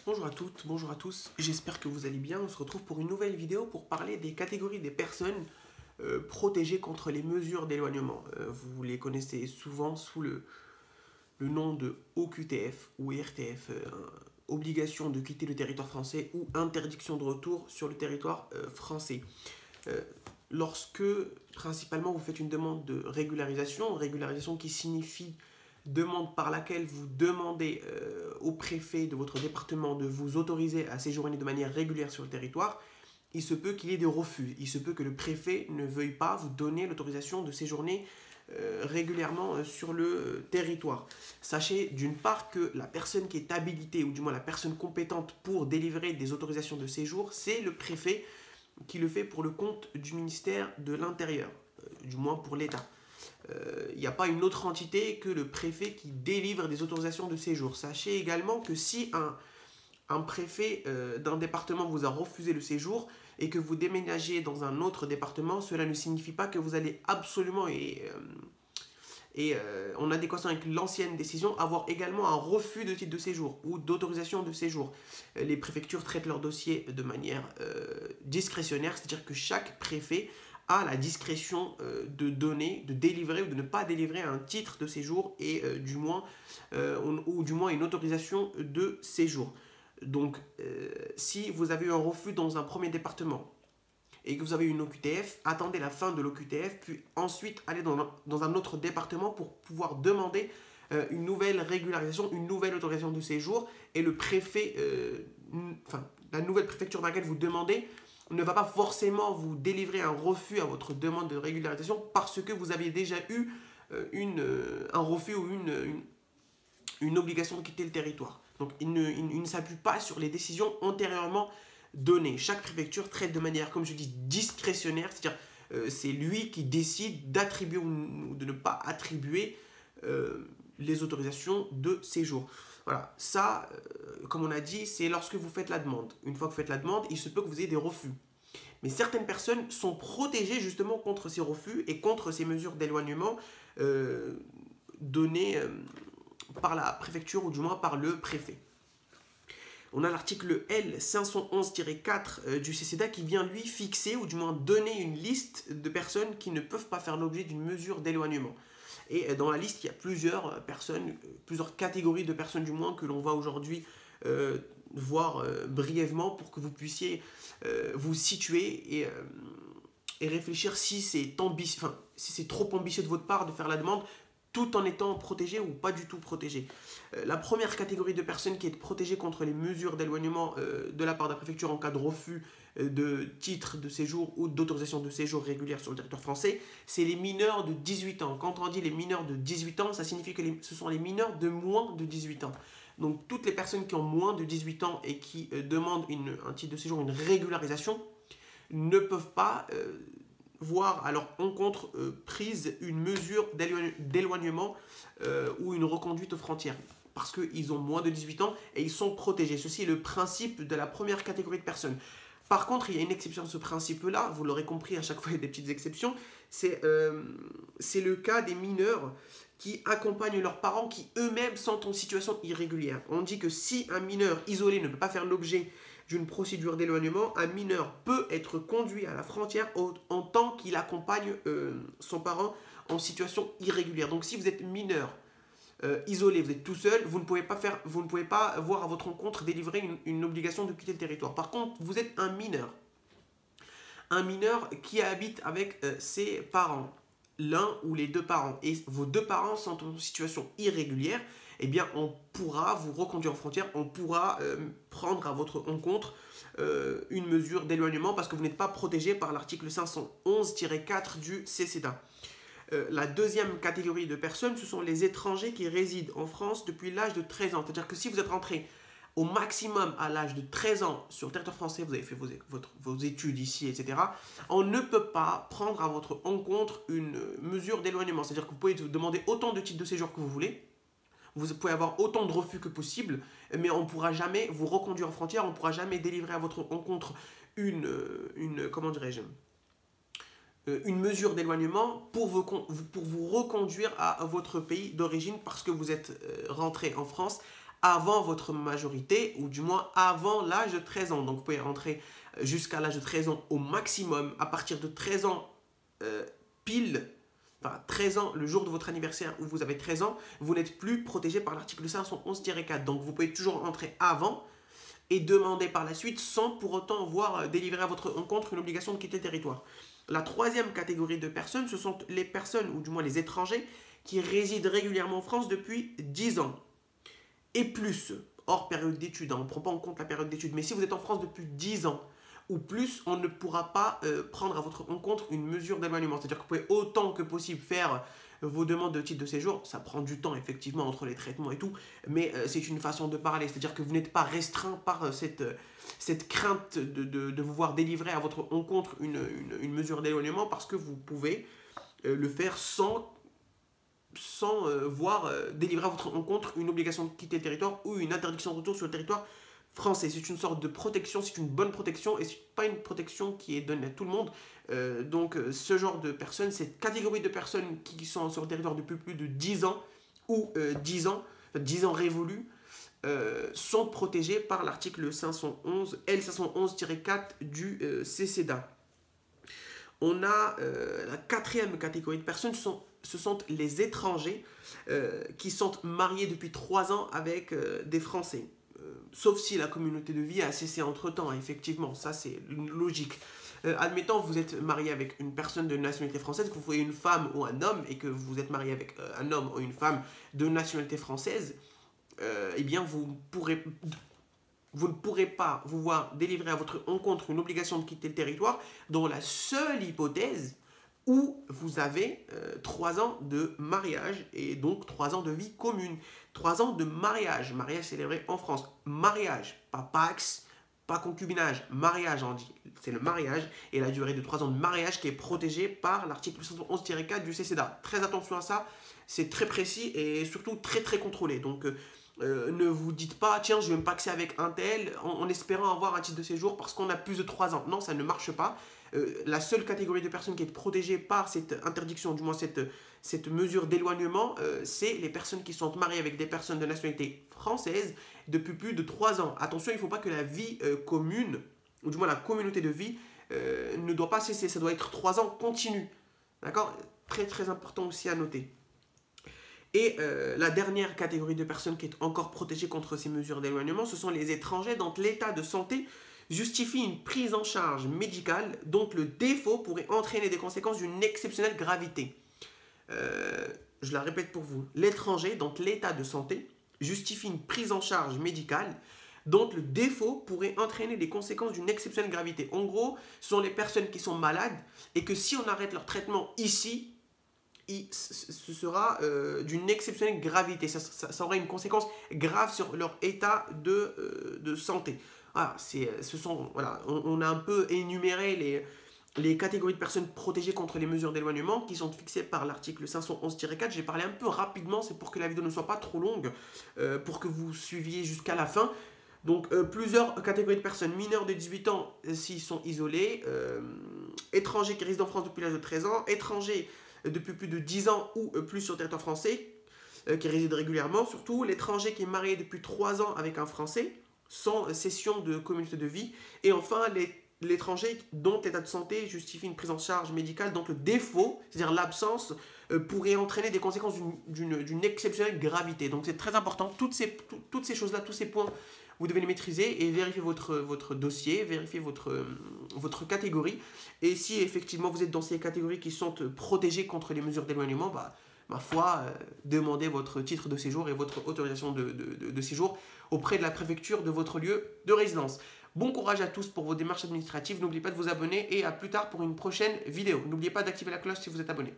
Bonjour à toutes, bonjour à tous, j'espère que vous allez bien. On se retrouve pour une nouvelle vidéo pour parler des catégories des personnes protégées contre les mesures d'éloignement. Vous les connaissez souvent sous le nom de OQTF ou IRTF, obligation de quitter le territoire français ou interdiction de retour sur le territoire français. Lorsque principalement vous faites une demande de régularisation qui signifie demande par laquelle vous demandez au préfet de votre département de vous autoriser à séjourner de manière régulière sur le territoire, il se peut qu'il y ait des refus. Il se peut que le préfet ne veuille pas vous donner l'autorisation de séjourner régulièrement sur le territoire. Sachez d'une part que la personne qui est habilitée, ou du moins la personne compétente pour délivrer des autorisations de séjour, c'est le préfet qui le fait pour le compte du ministère de l'Intérieur, du moins pour l'État. Il n'y a pas une autre entité que le préfet qui délivre des autorisations de séjour. Sachez également que si un préfet d'un département vous a refusé le séjour et que vous déménagez dans un autre département, cela ne signifie pas que vous allez absolument en adéquation avec l'ancienne décision, avoir également un refus de titre de séjour ou d'autorisation de séjour. Les préfectures traitent leur dossier de manière discrétionnaire, c'est-à-dire que chaque préfet a la discrétion de donner, de délivrer ou de ne pas délivrer un titre de séjour et du moins une autorisation de séjour. Donc, si vous avez eu un refus dans un premier département et que vous avez une OQTF, attendez la fin de l'OQTF, puis ensuite allez dans un autre département pour pouvoir demander une nouvelle régularisation, une nouvelle autorisation de séjour, et le préfet, la nouvelle préfecture dans laquelle vous demandez, ne va pas forcément vous délivrer un refus à votre demande de régularisation parce que vous avez déjà eu un refus ou une obligation de quitter le territoire. Donc il ne s'appuie pas sur les décisions antérieurement données. Chaque préfecture traite de manière, comme je dis, discrétionnaire, c'est-à-dire c'est lui qui décide d'attribuer ou de ne pas attribuer les autorisations de séjour. Voilà, ça, comme on a dit, c'est lorsque vous faites la demande. Une fois que vous faites la demande, il se peut que vous ayez des refus. Mais certaines personnes sont protégées justement contre ces refus et contre ces mesures d'éloignement données par la préfecture ou du moins par le préfet. On a l'article L511-4 du CCEDA qui vient lui fixer ou du moins donner une liste de personnes qui ne peuvent pas faire l'objet d'une mesure d'éloignement. Et dans la liste, il y a plusieurs personnes, plusieurs catégories de personnes du moins que l'on va aujourd'hui voir brièvement pour que vous puissiez vous situer et réfléchir si c'est trop ambitieux de votre part de faire la demande tout en étant protégé ou pas du tout protégé. La première catégorie de personnes qui est protégée contre les mesures d'éloignement de la part de la préfecture en cas de refus de titre de séjour ou d'autorisation de séjour régulière sur le territoire français, c'est les mineurs de 18 ans. Quand on dit les mineurs de 18 ans, ça signifie que ce sont les mineurs de moins de 18 ans. Donc toutes les personnes qui ont moins de 18 ans et qui demandent un titre de séjour, une régularisation, ne peuvent pas voir à leur encontre prise une mesure d'éloignement ou une reconduite aux frontières. Parce qu'ils ont moins de 18 ans et ils sont protégés. Ceci est le principe de la première catégorie de personnes. Par contre, il y a une exception à ce principe-là, vous l'aurez compris, à chaque fois il y a des petites exceptions, c'est le cas des mineurs qui accompagnent leurs parents qui eux-mêmes sont en situation irrégulière. On dit que si un mineur isolé ne peut pas faire l'objet d'une procédure d'éloignement, un mineur peut être conduit à la frontière en tant qu'il accompagne son parent en situation irrégulière. Donc si vous êtes mineur, isolé, vous êtes tout seul, vous ne pouvez pas avoir à votre encontre délivrer une obligation de quitter le territoire. Par contre, vous êtes un mineur qui habite avec ses parents, l'un ou les deux parents, et vos deux parents sont en situation irrégulière, eh bien on pourra vous reconduire en frontière, on pourra prendre à votre encontre une mesure d'éloignement parce que vous n'êtes pas protégé par l'article 511-4 du CCEDA. La deuxième catégorie de personnes, ce sont les étrangers qui résident en France depuis l'âge de 13 ans. C'est-à-dire que si vous êtes rentré au maximum à l'âge de 13 ans sur le territoire français, vous avez fait vos études ici, etc., on ne peut pas prendre à votre encontre une mesure d'éloignement. C'est-à-dire que vous pouvez demander autant de titres de séjour que vous voulez, vous pouvez avoir autant de refus que possible, mais on ne pourra jamais vous reconduire en frontière, on ne pourra jamais délivrer à votre encontre une mesure d'éloignement pour vous reconduire à votre pays d'origine parce que vous êtes rentré en France avant votre majorité, ou du moins avant l'âge de 13 ans. Donc vous pouvez rentrer jusqu'à l'âge de 13 ans au maximum. À partir de 13 ans pile, enfin 13 ans, le jour de votre anniversaire où vous avez 13 ans, vous n'êtes plus protégé par l'article 511-4. Donc vous pouvez toujours rentrer avant et demander par la suite sans pour autant voir délivrer à votre encontre une obligation de quitter le territoire. La troisième catégorie de personnes, ce sont les personnes, ou du moins les étrangers, qui résident régulièrement en France depuis 10 ans et plus, hors période d'études. On ne prend pas en compte la période d'études. Mais si vous êtes en France depuis 10 ans ou plus, on ne pourra pas prendre à votre encontre une mesure d'éloignement. C'est-à-dire que vous pouvez autant que possible faire vos demandes de titre de séjour. Ça prend du temps, effectivement, entre les traitements et tout. Mais c'est une façon de parler. C'est-à-dire que vous n'êtes pas restreint par cette crainte de vous voir délivrer à votre encontre une mesure d'éloignement, parce que vous pouvez le faire sans voir délivrer à votre encontre une obligation de quitter le territoire ou une interdiction de retour sur le territoire français. C'est une sorte de protection, c'est une bonne protection et ce n'est pas une protection qui est donnée à tout le monde. Donc ce genre de personnes, cette catégorie de personnes qui sont sur le territoire depuis plus de 10 ans ou 10 ans révolus, sont protégées par l'article 511, L511-4 du CESEDA. On a la quatrième catégorie de personnes, ce sont les étrangers qui sont mariés depuis 3 ans avec des Français. Sauf si la communauté de vie a cessé entre-temps, effectivement, ça c'est logique. Admettons, vous êtes marié avec une personne de nationalité française, que vous soyez une femme ou un homme, et que vous êtes marié avec un homme ou une femme de nationalité française, eh bien vous ne pourrez pas vous voir délivrer à votre encontre une obligation de quitter le territoire dans la seule hypothèse où vous avez 3 ans de mariage et donc 3 ans de vie commune. 3 ans de mariage célébré en France. Mariage, pas pax, pas concubinage, mariage on dit. C'est le mariage et la durée de 3 ans de mariage qui est protégée par l'article 111-4 du CESEDA. Très attention à ça, c'est très précis et surtout très très contrôlé. Donc ne vous dites pas, tiens, je vais me paxer avec un tel en espérant avoir un titre de séjour parce qu'on a plus de 3 ans. Non, ça ne marche pas. La seule catégorie de personnes qui est protégée par cette interdiction, du moins cette mesure d'éloignement, c'est les personnes qui sont mariées avec des personnes de nationalité française depuis plus de 3 ans. Attention, il ne faut pas que la vie commune, ou du moins la communauté de vie, ne doit pas cesser. Ça doit être 3 ans continu. D'accord ? Très très important aussi à noter. Et la dernière catégorie de personnes qui est encore protégée contre ces mesures d'éloignement, ce sont les étrangers dont l'état de santé justifie une prise en charge médicale dont le défaut pourrait entraîner des conséquences d'une exceptionnelle gravité. Je la répète pour vous. L'étranger dont l'état de santé justifie une prise en charge médicale dont le défaut pourrait entraîner des conséquences d'une exceptionnelle gravité. En gros, ce sont les personnes qui sont malades et que si on arrête leur traitement ici, ce sera d'une exceptionnelle gravité. Ça aura une conséquence grave sur leur état de santé. Voilà, on a un peu énuméré les catégories de personnes protégées contre les mesures d'éloignement qui sont fixées par l'article 511-4. J'ai parlé un peu rapidement, c'est pour que la vidéo ne soit pas trop longue, pour que vous suiviez jusqu'à la fin. Donc plusieurs catégories de personnes: mineurs de 18 ans s'ils sont isolés, étrangers qui résident en France depuis l'âge de 13 ans, étrangers depuis plus de 10 ans ou plus sur le territoire français, qui résident régulièrement, surtout l'étranger qui est marié depuis 3 ans avec un Français, sans cession de communauté de vie, et enfin l'étranger dont l'état de santé justifie une prise en charge médicale dont le défaut, c'est-à-dire l'absence, pourrait entraîner des conséquences d'une exceptionnelle gravité. Donc c'est très important, toutes ces choses-là, tous ces points, vous devez les maîtriser et vérifier votre dossier, vérifier votre catégorie. Et si effectivement vous êtes dans ces catégories qui sont protégées contre les mesures d'éloignement, ma foi, demandez votre titre de séjour et votre autorisation de séjour auprès de la préfecture de votre lieu de résidence. Bon courage à tous pour vos démarches administratives. N'oubliez pas de vous abonner et à plus tard pour une prochaine vidéo. N'oubliez pas d'activer la cloche si vous êtes abonné.